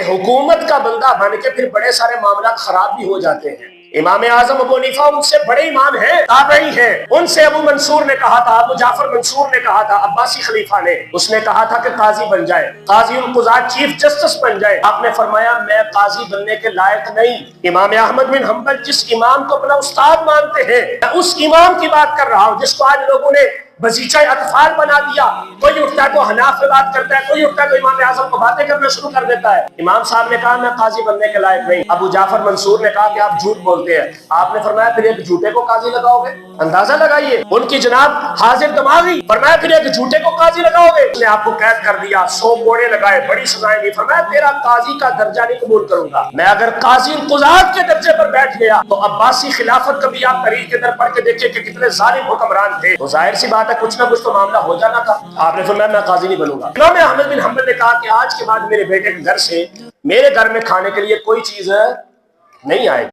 حکومت کا بندہ بن کے پھر بڑے سارے معاملات خراب بھی ہو جاتے ہیں۔ امام اعظم ابو حنیفہ ان سے بڑے امام ہیں، تابعی ہیں، ان سے ابو منصور نے کہا تھا، ابو جعفر منصور نے کہا تھا، عباسی خلیفہ نے، اس نے کہا تھا کہ قاضی بن جائے، قاضی القضات چیف جسٹس بن جائے۔ آپ نے فرمایا میں قاضی بننے کے لائق نہیں۔ امام احمد بن حنبل جس امام کو اپنا استاد مانتے ہیں، میں اس امام کی بات کر رہا ہوں جس کو آج لوگوں نے بزیچہ اطفال بنا دیا۔ کوئی اٹھتا ہے تو حناف پہ بات کرتا ہے، کوئی اٹھتا ہے تو امام اعظم کو باتیں کرنا شروع کر دیتا ہے۔ امام صاحب نے کہا میں قاضی بننے کے لائق نہیں۔ ابو جعفر منصور نے کہا کہ آپ جھوٹ بولتے ہیں۔ آپ نے فرمایا پھر ایک جھوٹے کو قاضی لگاؤ گے؟ اندازہ لگائیے، ان کی جناب حاضر دماغی، فرمایا پھر ایک جھوٹے کو قاضی لگاؤ گے؟ اس نے آپ کو قید کر دیا، 100 کوڑے لگائے، بڑی سزائیں دی، فرمایا تیرا قاضی کا درجہ نہیں قبول کروں گا۔ میں اگر قاضی القضات کے درجے پر بیٹھ گیا تو عباسی خلافت کبھی آپ تاریخ کے در پڑھ کے دیکھیں کہ کتنے ظالم حکمران تھے، تو ظاہر سی بات ہے کچھ نہ کچھ تو معاملہ ہو جانا تھا۔ آپ نے فرمایا میں قاضی نہیں بنوں گا۔ امام احمد بن حنبل نے کہا کہ آج کے بعد میرے بیٹے کے گھر سے میرے گھر میں کھانے کے لیے کوئی چیز نہیں آئے گی۔